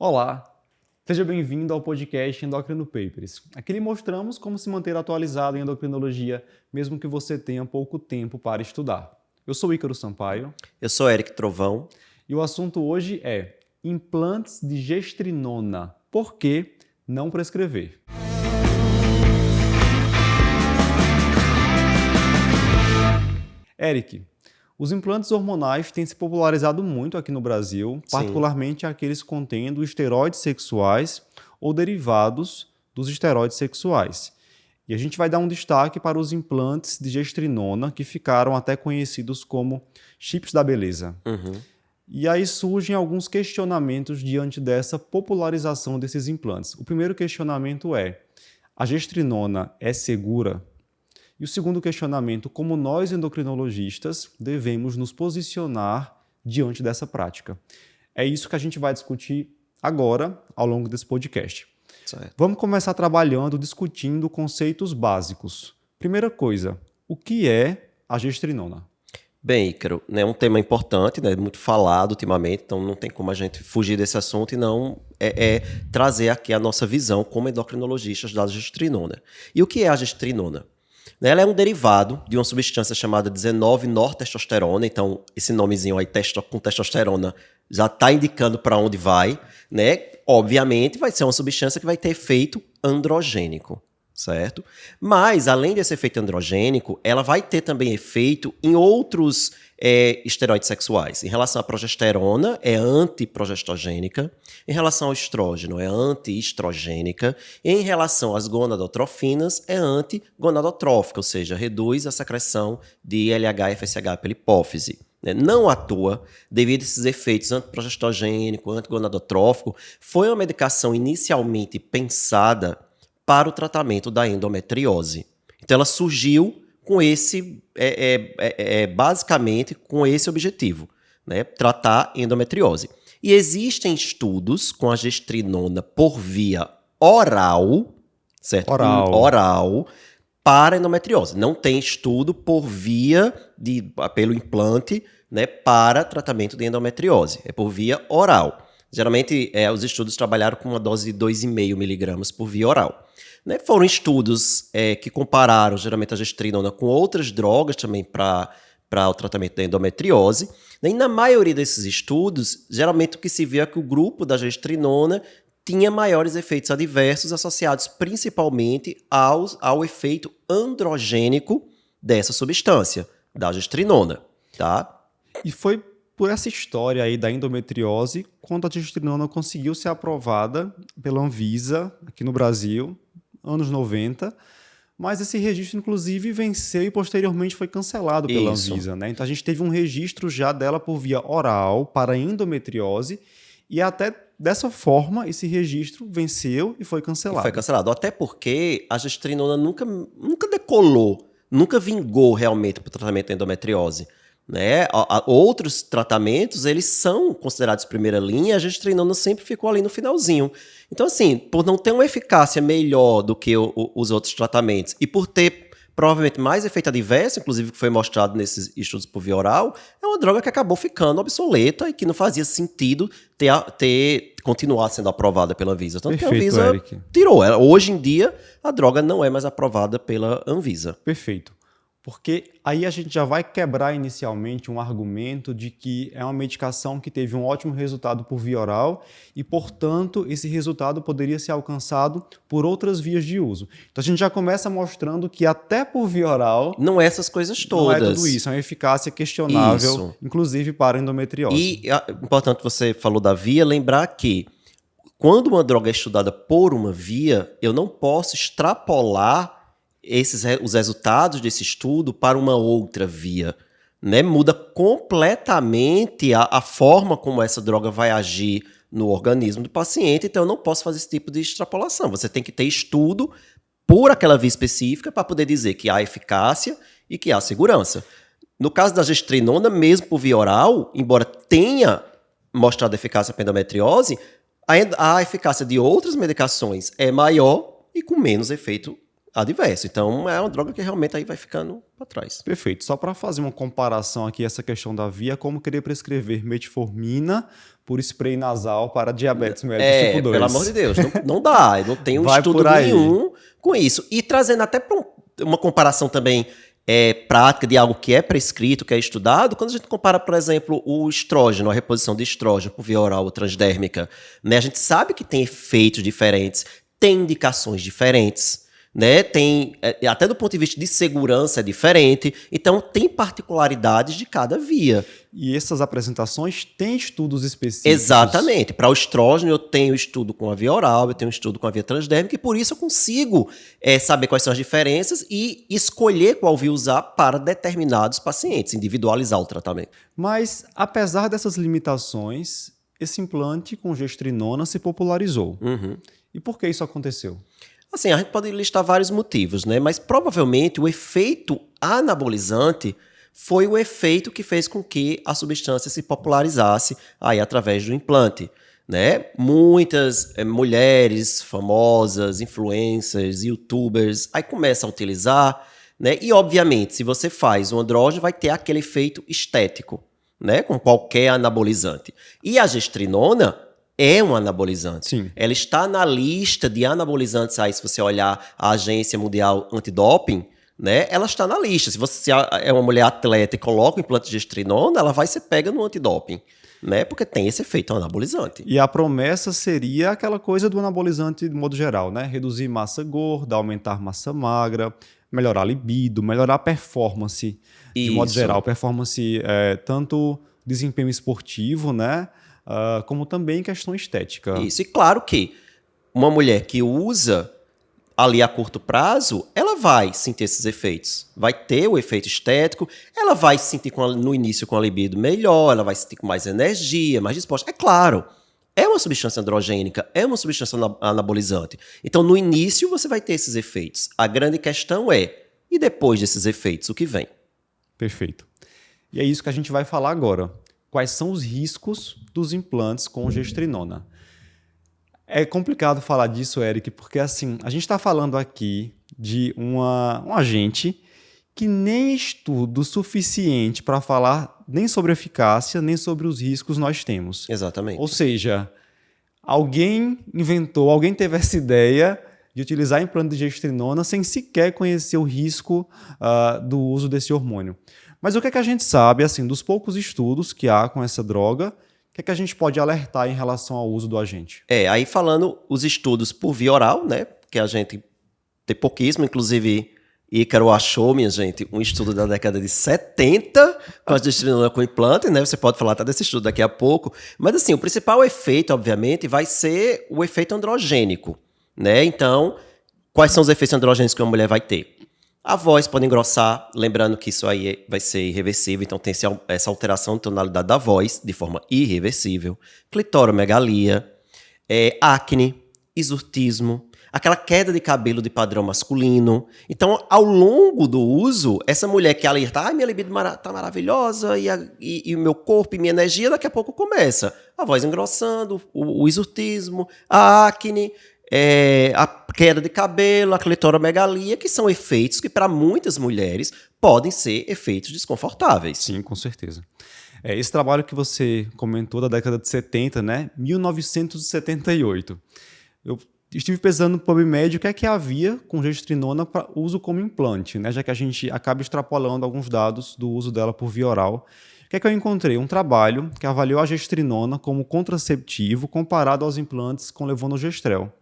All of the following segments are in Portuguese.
Olá, seja bem-vindo ao podcast Endocrino Papers. Aqui lhe mostramos como se manter atualizado em endocrinologia, mesmo que você tenha pouco tempo para estudar. Eu sou Ícaro Sampaio. Eu sou Eric Trovão. E o assunto hoje é implantes de gestrinona. Por que não prescrever? Eric, os implantes hormonais têm se popularizado muito aqui no Brasil, particularmente aqueles contendo esteroides sexuais ou derivados dos esteroides sexuais. E a gente vai dar um destaque para os implantes de gestrinona, que ficaram até conhecidos como chips da beleza. E aí surgem alguns questionamentos diante dessa popularização desses implantes. O primeiro questionamento é: a gestrinona é segura? E o segundo questionamento: como nós endocrinologistas devemos nos posicionar diante dessa prática? É isso que a gente vai discutir agora, ao longo desse podcast. Certo. Vamos começar trabalhando, discutindo conceitos básicos. Primeira coisa, o que é a gestrinona? Bem, Ícaro, é um tema importante, muito falado ultimamente, então não tem como a gente fugir desse assunto e não trazer aqui a nossa visão como endocrinologistas da gestrinona. E o que é a gestrinona? Ela é um derivado de uma substância chamada 19-nortestosterona, então esse nomezinho aí com testosterona já está indicando para onde vai, né? Obviamente vai ser uma substância que vai ter efeito androgênico, certo? Mas, além desse efeito androgênico, ela vai ter também efeito em outros esteroides sexuais. Em relação à progesterona, é antiprogestogênica. Em relação ao estrógeno, é antiestrogênica. E em relação às gonadotrofinas, é antigonadotrófica, ou seja, reduz a secreção de LH e FSH pela hipófise. Não à toa, devido a esses efeitos antiprogestogênico, antigonadotrófico, foi uma medicação inicialmente pensada para o tratamento da endometriose. Então ela surgiu com basicamente com esse objetivo, né? Tratar endometriose. E existem estudos com a gestrinona por via oral, certo? Oral para endometriose. Não tem estudo por via pelo implante, né, para tratamento de endometriose. É por via oral. Geralmente, os estudos trabalharam com uma dose de 2,5 miligramas por via oral. Né? Foram estudos que compararam, geralmente, a gestrinona com outras drogas também para o tratamento da endometriose. E na maioria desses estudos, geralmente o que se vê é que o grupo da gestrinona tinha maiores efeitos adversos associados principalmente ao efeito androgênico dessa substância, da gestrinona. Tá? E foi por essa história aí da endometriose quando a gestrinona conseguiu ser aprovada pela Anvisa aqui no Brasil, anos 90, mas esse registro, inclusive, venceu e posteriormente foi cancelado pela Anvisa, né? Então a gente teve um registro já dela por via oral para endometriose e até dessa forma esse registro venceu e foi cancelado. Foi cancelado, até porque a gestrinona nunca decolou, nunca vingou realmente para o tratamento da endometriose. Né? Outros tratamentos, eles são considerados primeira linha, e a gestrinona sempre ficou ali no finalzinho. Então, assim, por não ter uma eficácia melhor do que os outros tratamentos e por ter provavelmente mais efeito adverso, inclusive que foi mostrado nesses estudos por via oral, é uma droga que acabou ficando obsoleta e que não fazia sentido continuar sendo aprovada pela Anvisa. Tanto que a Anvisa tirou. Hoje em dia, a droga não é mais aprovada pela Anvisa. Perfeito. Porque aí a gente já vai quebrar inicialmente um argumento de que é uma medicação que teve um ótimo resultado por via oral e, portanto, esse resultado poderia ser alcançado por outras vias de uso. Então a gente já começa mostrando que até por via oral... Não é essas coisas todas. Não é tudo isso, é uma eficácia questionável, inclusive para endometriose. E é importante, você falou da via, lembrar que quando uma droga é estudada por uma via, eu não posso extrapolar os resultados desse estudo para uma outra via, né? Muda completamente a forma como essa droga vai agir no organismo do paciente, então eu não posso fazer esse tipo de extrapolação. Você tem que ter estudo por aquela via específica para poder dizer que há eficácia e que há segurança. No caso da gestrinona, mesmo por via oral, embora tenha mostrado eficácia para endometriose, a eficácia de outras medicações é maior e com menos efeito adverso. Então, é uma droga que realmente aí vai ficando para trás. Perfeito. Só para fazer uma comparação aqui, essa questão da via, como querer prescrever metformina por spray nasal para diabetes mellitus tipo 2. Pelo amor de Deus, não dá. Eu não tenho estudo nenhum com isso. E trazendo até para uma comparação também prática de algo que é prescrito, que é estudado, quando a gente compara, por exemplo, o estrógeno, a reposição de estrógeno por via oral ou transdérmica, né, a gente sabe que tem efeitos diferentes, tem indicações diferentes, né? Tem, até do ponto de vista de segurança é diferente, então tem particularidades de cada via. E essas apresentações têm estudos específicos? Exatamente. Para o estrógeno eu tenho estudo com a via oral, eu tenho estudo com a via transdérmica, e por isso eu consigo saber quais são as diferenças e escolher qual via usar para determinados pacientes, individualizar o tratamento. Mas, apesar dessas limitações, esse implante com gestrinona se popularizou. Uhum. E por que isso aconteceu? Assim, a gente pode listar vários motivos, né? Mas provavelmente o efeito anabolizante foi o efeito que fez com que a substância se popularizasse aí através do implante, né? Muitas mulheres famosas, influencers, youtubers, aí começam a utilizar, né? E obviamente, se você faz um andrógeno, vai ter aquele efeito estético, né? Com qualquer anabolizante. E a gestrinona é um anabolizante. Sim. Ela está na lista de anabolizantes, aí se você olhar a Agência Mundial Antidoping, né, ela está na lista. Se você é uma mulher atleta e coloca o implante de gestrinona, ela vai ser pega no antidoping, né, porque tem esse efeito anabolizante. E a promessa seria aquela coisa do anabolizante de modo geral, né? Reduzir massa gorda, aumentar massa magra, melhorar a libido, melhorar a performance de modo geral. Performance, tanto desempenho esportivo, né? Como também questão estética. Isso, e claro que uma mulher que usa ali a curto prazo, ela vai sentir esses efeitos. Vai ter o efeito estético, ela vai se sentir no início com a libido melhor, ela vai se sentir com mais energia, mais disposta. É claro, é uma substância androgênica, é uma substância anabolizante. Então, no início, você vai ter esses efeitos. A grande questão e depois desses efeitos, o que vem? Perfeito. E é isso que a gente vai falar agora. Quais são os riscos dos implantes com gestrinona? É complicado falar disso, Eric, porque assim, a gente está falando aqui de um agente que nem estudo suficiente para falar nem sobre eficácia, nem sobre os riscos nós temos. Exatamente. Ou seja, alguém inventou, alguém teve essa ideia de utilizar implante de gestrinona sem sequer conhecer o risco do uso desse hormônio. Mas o que é que a gente sabe, assim, dos poucos estudos que há com essa droga, o que é que a gente pode alertar em relação ao uso do agente? Aí falando os estudos por via oral, né, que a gente tem pouquíssimo, inclusive Ícaro achou, minha gente, um estudo da década de 70 com a gestrinona com implante, né, você pode falar até desse estudo daqui a pouco, mas assim, o principal efeito, obviamente, vai ser o efeito androgênico, né, então, quais são os efeitos androgênicos que uma mulher vai ter? A voz pode engrossar, lembrando que isso aí vai ser irreversível, então tem essa alteração de tonalidade da voz de forma irreversível. Clitoromegalia, acne, exortismo, aquela queda de cabelo de padrão masculino. Então, ao longo do uso, essa mulher que alerta, minha libido tá maravilhosa e o meu corpo e minha energia, daqui a pouco começa a voz engrossando, o exortismo, a acne, a queda de cabelo, a clitoromegalia, que são efeitos que para muitas mulheres podem ser efeitos desconfortáveis. Sim, com certeza. Esse trabalho que você comentou da década de 70, né? 1978. Eu estive pesquisando no PubMed o que é que havia com gestrinona para uso como implante, né? Já que a gente acaba extrapolando alguns dados do uso dela por via oral. O que é que eu encontrei? Um trabalho que avaliou a gestrinona como contraceptivo comparado aos implantes com levonorgestrel.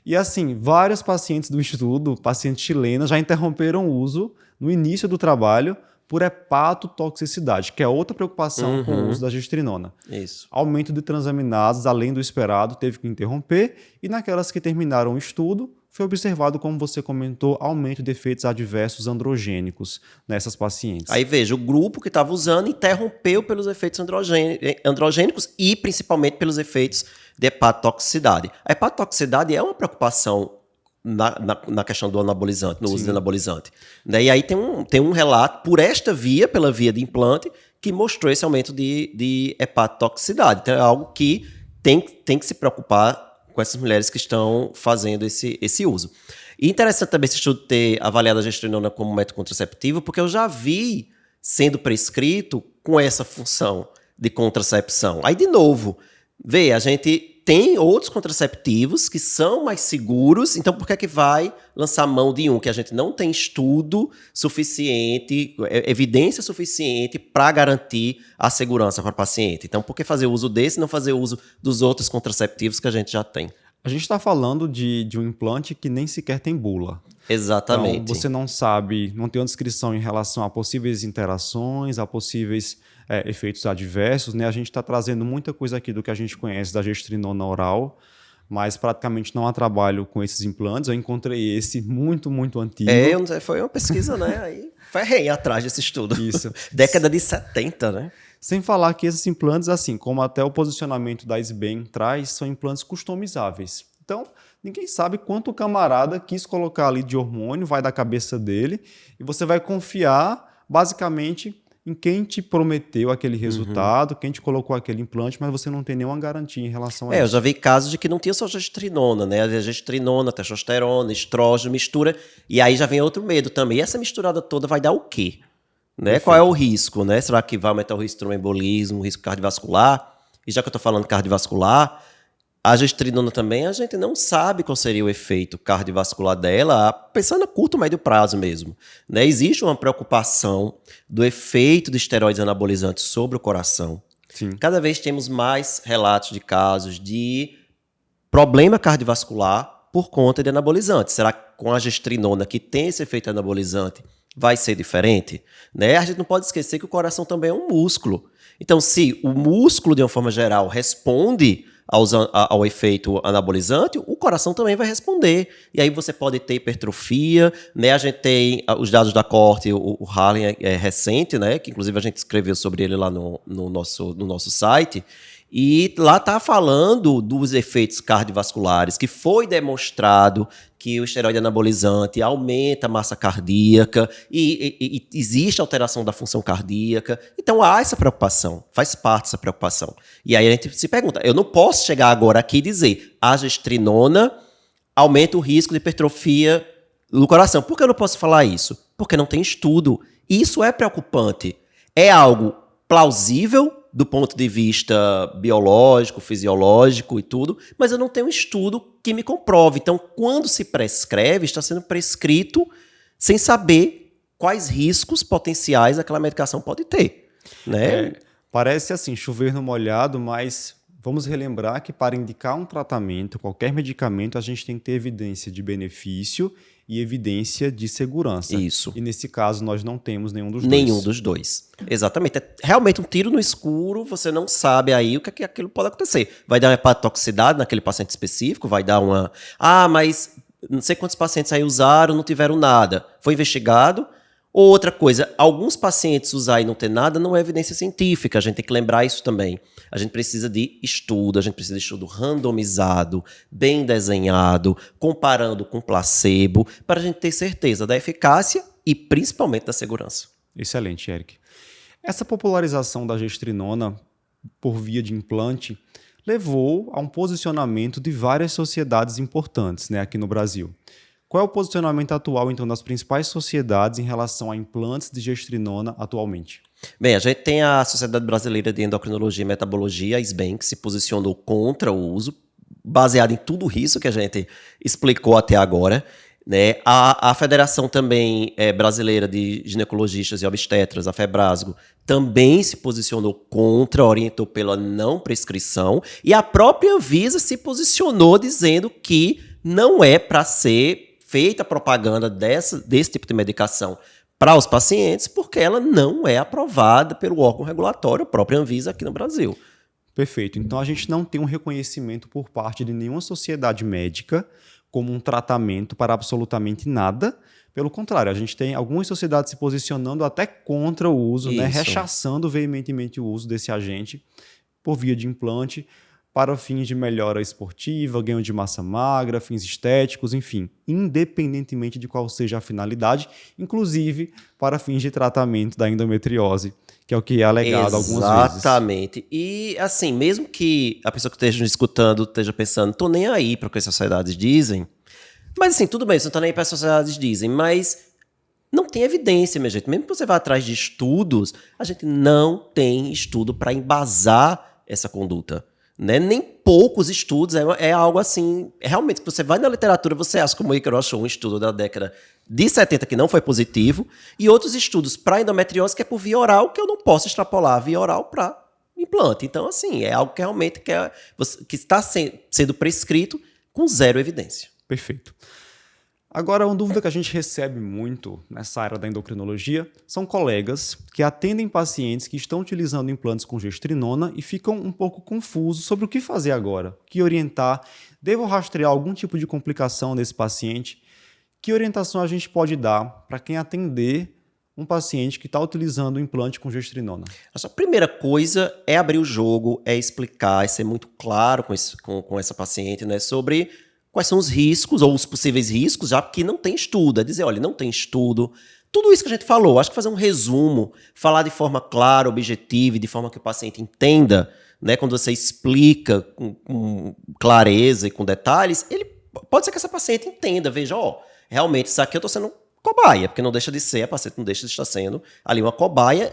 E assim, vários pacientes do estudo, pacientes chilenas, já interromperam o uso no início do trabalho por hepatotoxicidade, que é outra preocupação com o uso da gestrinona. Isso. Aumento de transaminases, além do esperado, teve que interromper, e naquelas que terminaram o estudo, foi observado, como você comentou, aumento de efeitos adversos androgênicos nessas pacientes. Aí veja, o grupo que estava usando interrompeu pelos efeitos androgênicos e principalmente pelos efeitos de hepatotoxicidade. A hepatotoxicidade é uma preocupação na questão do anabolizante, no uso do anabolizante. E aí tem um relato por esta via, pela via de implante, que mostrou esse aumento de hepatotoxicidade. Então é algo que tem que se preocupar com essas mulheres que estão fazendo esse uso. E interessante também esse estudo ter avaliado a gestrinona como método contraceptivo, porque eu já vi sendo prescrito com essa função de contracepção. Aí, de novo, vê, a gente tem outros contraceptivos que são mais seguros, então por que é que vai lançar mão de um que a gente não tem estudo suficiente, evidência suficiente para garantir a segurança para o paciente? Então, por que fazer uso desse e não fazer uso dos outros contraceptivos que a gente já tem? A gente está falando de um implante que nem sequer tem bula. Exatamente. Então, você não sabe, não tem uma descrição em relação a possíveis interações, a possíveis efeitos adversos, né? A gente está trazendo muita coisa aqui do que a gente conhece da gestrinona oral, mas praticamente não há trabalho com esses implantes. Eu encontrei esse muito, muito antigo. Foi uma pesquisa, né? Aí ferrei atrás desse estudo. Isso. Década de 70, né? Sem falar que esses implantes, assim como até o posicionamento da SBEM traz, são implantes customizáveis. Então, ninguém sabe quanto o camarada quis colocar ali de hormônio, vai da cabeça dele, e você vai confiar, basicamente, em quem te prometeu aquele resultado, quem te colocou aquele implante, mas você não tem nenhuma garantia em relação a isso. Eu já vi casos de que não tinha só gestrinona, né? A gestrinona, testosterona, estrógeno, mistura, e aí já vem outro medo também. E essa misturada toda vai dar o quê? Né? Qual é o risco? Né? Será que vai aumentar o risco de tromboembolismo, o risco cardiovascular? E já que eu estou falando cardiovascular, a gestrinona também, a gente não sabe qual seria o efeito cardiovascular dela, pensando a curto, médio prazo mesmo. Né? Existe uma preocupação do efeito de esteroides anabolizantes sobre o coração. Sim. Cada vez temos mais relatos de casos de problema cardiovascular por conta de anabolizantes. Será que com a gestrinona, que tem esse efeito anabolizante, vai ser diferente? Né? A gente não pode esquecer que o coração também é um músculo. Então, se o músculo, de uma forma geral, responde ao efeito anabolizante, o coração também vai responder. E aí você pode ter hipertrofia, né? A gente tem os dados da corte, o Harlem é recente, né? Que inclusive a gente escreveu sobre ele lá no nosso site. E lá está falando dos efeitos cardiovasculares, que foi demonstrado que o esteroide anabolizante aumenta a massa cardíaca e existe alteração da função cardíaca. Então há essa preocupação, faz parte dessa preocupação. E aí a gente se pergunta, eu não posso chegar agora aqui e dizer a gestrinona aumenta o risco de hipertrofia do coração. Por que eu não posso falar isso? Porque não tem estudo. Isso é preocupante. É algo plausível do ponto de vista biológico, fisiológico e tudo, mas eu não tenho um estudo que me comprove. Então, quando se prescreve, está sendo prescrito sem saber quais riscos potenciais aquela medicação pode ter. Né? Parece assim, chover no molhado, mas vamos relembrar que para indicar um tratamento, qualquer medicamento, a gente tem que ter evidência de benefício e evidência de segurança. Isso. E nesse caso nós não temos nenhum dos dois. Nenhum dos dois. Exatamente. É realmente um tiro no escuro, você não sabe aí o que é que aquilo pode acontecer. Vai dar uma hepatotoxicidade naquele paciente específico, vai dar uma... mas não sei quantos pacientes aí usaram, não tiveram nada. Foi investigado. Outra coisa, alguns pacientes usar e não ter nada não é evidência científica, a gente tem que lembrar isso também. A gente precisa de estudo, a gente precisa de estudo randomizado, bem desenhado, comparando com placebo, para a gente ter certeza da eficácia e principalmente da segurança. Excelente, Eric. Essa popularização da gestrinona por via de implante levou a um posicionamento de várias sociedades importantes, né, aqui no Brasil. Qual é o posicionamento atual, então, das principais sociedades em relação a implantes de gestrinona atualmente? Bem, a gente tem a Sociedade Brasileira de Endocrinologia e Metabologia, a SBEM, que se posicionou contra o uso, baseado em tudo isso que a gente explicou até agora. Né? A Federação também Brasileira de Ginecologistas e Obstetras, a FEBRASGO, também se posicionou contra, orientou pela não prescrição, e a própria Anvisa se posicionou dizendo que não é para ser feita propaganda desse tipo de medicação para os pacientes, porque ela não é aprovada pelo órgão regulatório, a própria Anvisa aqui no Brasil. Perfeito. Então a gente não tem um reconhecimento por parte de nenhuma sociedade médica como um tratamento para absolutamente nada. Pelo contrário, a gente tem algumas sociedades se posicionando até contra o uso, né, rechaçando veementemente o uso desse agente por via de implante, para fins de melhora esportiva, ganho de massa magra, fins estéticos, enfim, independentemente de qual seja a finalidade, inclusive para fins de tratamento da endometriose, que é o que é alegado algumas vezes. Exatamente. E, assim, mesmo que a pessoa que esteja nos escutando esteja pensando, tô nem aí para o que as sociedades dizem, mas, assim, tudo bem, você não tá nem aí para as sociedades dizem, mas não tem evidência, minha gente. Mesmo que você vá atrás de estudos, a gente não tem estudo para embasar essa conduta. Né? Nem poucos estudos, é algo assim, realmente, que você vai na literatura, você acha, como o Icaro achou um estudo da década de 70 que não foi positivo, e outros estudos para endometriose que é por via oral, que eu não posso extrapolar via oral para implante. Então, assim, é algo que realmente que está sendo prescrito com zero evidência. Perfeito. Agora, uma dúvida que a gente recebe muito nessa área da endocrinologia são colegas que atendem pacientes que estão utilizando implantes com gestrinona e ficam um pouco confusos sobre o que fazer agora, o que orientar. Devo rastrear algum tipo de complicação desse paciente? Que orientação a gente pode dar para quem atender um paciente que está utilizando o implante com gestrinona? A primeira coisa é abrir o jogo, é explicar, é ser muito claro com essa paciente, né, sobre quais são os riscos ou os possíveis riscos, já que não tem estudo. É dizer, olha, não tem estudo. Tudo isso que a gente falou, acho que fazer um resumo, falar de forma clara, objetiva, de forma que o paciente entenda, né, quando você explica com clareza e com detalhes, pode ser que essa paciente entenda, veja, realmente isso aqui eu estou sendo cobaia, porque não deixa de ser, a paciente não deixa de estar sendo ali uma cobaia.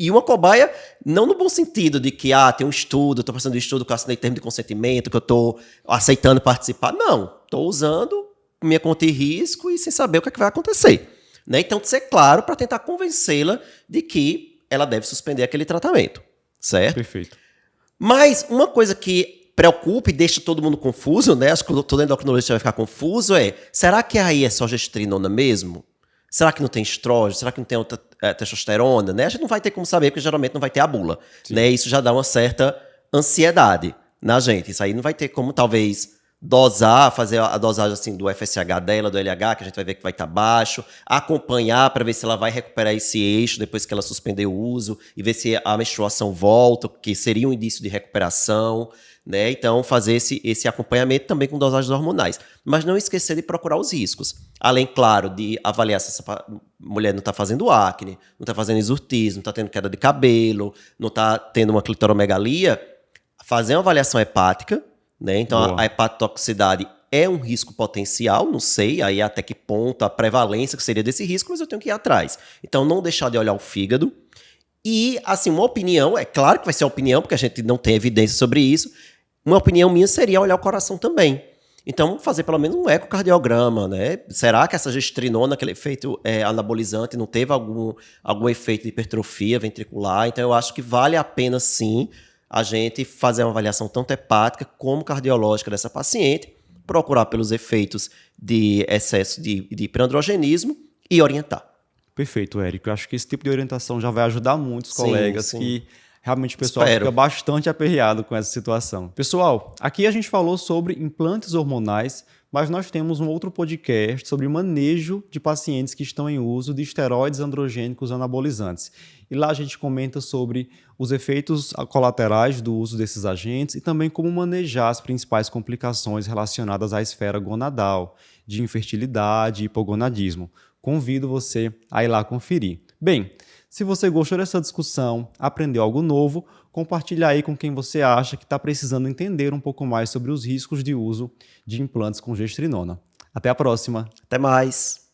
E uma cobaia, não no bom sentido de que, tem um estudo, estou fazendo estudo que eu assinei termo de consentimento, que eu estou aceitando participar. Não, estou usando minha conta e risco e sem saber o que vai acontecer. Né? Então, ser claro para tentar convencê-la de que ela deve suspender aquele tratamento. Certo? Perfeito. Mas uma coisa que preocupa e deixa todo mundo confuso, né? Acho que todo endocrinologista vai ficar confuso, será que aí é só gestrinona mesmo? Será que não tem estrógeno? Será que não tem outra testosterona? Né? A gente não vai ter como saber, porque geralmente não vai ter a bula. Né? Isso já dá uma certa ansiedade na gente. Isso aí não vai ter como, talvez, dosar, fazer a dosagem assim, do FSH dela, do LH, que a gente vai ver que vai estar baixo, acompanhar para ver se ela vai recuperar esse eixo depois que ela suspender o uso e ver se a menstruação volta, que seria um indício de recuperação. Né? Então, fazer esse acompanhamento também com dosagens hormonais. Mas não esquecer de procurar os riscos. Além, claro, de avaliar se essa mulher não está fazendo acne, não está fazendo exortismo, não está tendo queda de cabelo, não está tendo uma clitoromegalia, fazer uma avaliação hepática. Né? Então, a hepatotoxicidade é um risco potencial, não sei aí até que ponto a prevalência que seria desse risco, mas eu tenho que ir atrás. Então, não deixar de olhar o fígado. E, assim, uma opinião, é claro que vai ser opinião, porque a gente não tem evidência sobre isso. Uma opinião minha seria olhar o coração também. Então, fazer pelo menos um ecocardiograma, né? Será que essa gestrinona, aquele efeito anabolizante, não teve algum efeito de hipertrofia ventricular? Então, eu acho que vale a pena, sim, a gente fazer uma avaliação tanto hepática como cardiológica dessa paciente, procurar pelos efeitos de excesso de hiperandrogenismo e orientar. Perfeito, Érico. Eu acho que esse tipo de orientação já vai ajudar muito os colegas sim. que realmente o pessoal fica bastante aperreado com essa situação. Pessoal, aqui a gente falou sobre implantes hormonais, mas nós temos um outro podcast sobre manejo de pacientes que estão em uso de esteroides androgênicos anabolizantes. E lá a gente comenta sobre os efeitos colaterais do uso desses agentes e também como manejar as principais complicações relacionadas à esfera gonadal, de infertilidade e hipogonadismo. Convido você a ir lá conferir. Bem, se você gostou dessa discussão, aprendeu algo novo, compartilhe aí com quem você acha que está precisando entender um pouco mais sobre os riscos de uso de implantes com gestrinona. Até a próxima! Até mais!